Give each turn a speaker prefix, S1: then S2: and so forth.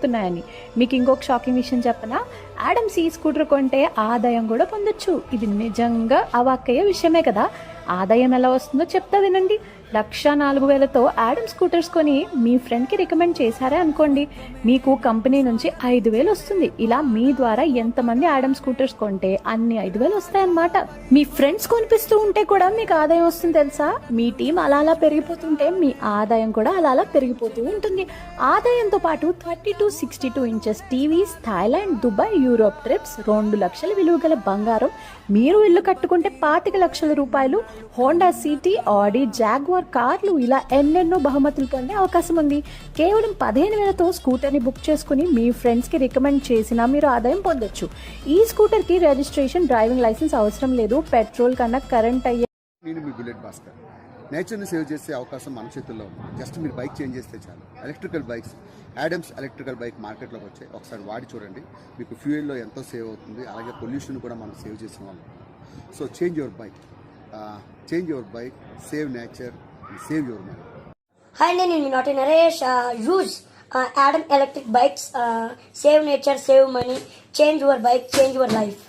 S1: పెరుగుతున్నాయని. మీకు ఇంకొక షాకింగ్ విషయం చెప్పనా? యాడమ్స్ ఈ స్కూటర్ కొంటే ఆదాయం కూడా పొందొచ్చు. ఇది నిజంగా అవాక్కయ్యే విషయమే కదా. ఆదాయం ఎలా వస్తుందో చెప్తా వినండి. 1,04,000తో యాడమ్ స్కూటర్స్ కొని మీ ఫ్రెండ్కి రికమెండ్ చేశారే అనుకోండి, మీకు కంపెనీ నుంచి 5,000 వస్తుంది. ఇలా మీ ద్వారా ఎంతమంది యాడమ్ స్కూటర్స్ కొంటే అన్ని 5,000 వస్తాయన్నమాట. మీ ఫ్రెండ్స్ కొనిపిస్తూ ఉంటే కూడా మీకు ఆదాయం వస్తుంది తెలుసా. మీ టీం అలా పెరిగిపోతుంటే మీ ఆదాయం కూడా అలా పెరిగిపోతూ ఉంటుంది. ఆదాయంతో పాటు 30 to 62 inches TVs, Thailand, Dubai, Europe trips, 2 లక్షల విలువ గల బంగారం, మీరు ఇల్లు కట్టుకుంటే 25 లక్షల రూపాయలు, హోండా సిటీ, ఆడి, జాగ్వార్ కార్లు, ఇలా ఎన్నెన్నో బహుమతులు పొందే అవకాశం ఉంది. కేవలం 15,000తో స్కూటర్ని బుక్ చేసుకుని మీ ఫ్రెండ్స్కి రికమెండ్ చేసినా మీరు ఆదాయం పొందొచ్చు. ఈ స్కూటర్కి రిజిస్ట్రేషన్, డ్రైవింగ్ లైసెన్స్ అవసరం లేదు. పెట్రోల్ కన్నా కరెంట్ అయ్యే.
S2: నేను మీ బుల్లెట్ భాస్కర్. నేచర్ని సేవ్ చేసే అవకాశం మన చేతుల్లో ఉంది. జస్ట్ మీరు బైక్ చేంజ్ చేస్తే చాలు. Electrical bikes, Adams electrical bike మార్కెట్లోకి వచ్చాయి. ఒకసారి వాడి చూడండి, మీకు ఫ్యూయల్లో ఎంతో సేవ్ అవుతుంది. అలాగే పొల్యూషన్ కూడా మనం సేవ్ చేసిన వాళ్ళు. So change your bike, save nature, save your money.
S3: Hi అండి, నేను మీ నాటి Naresh. Use Adam electric bikes, save nature, save money, change your bike, change your life.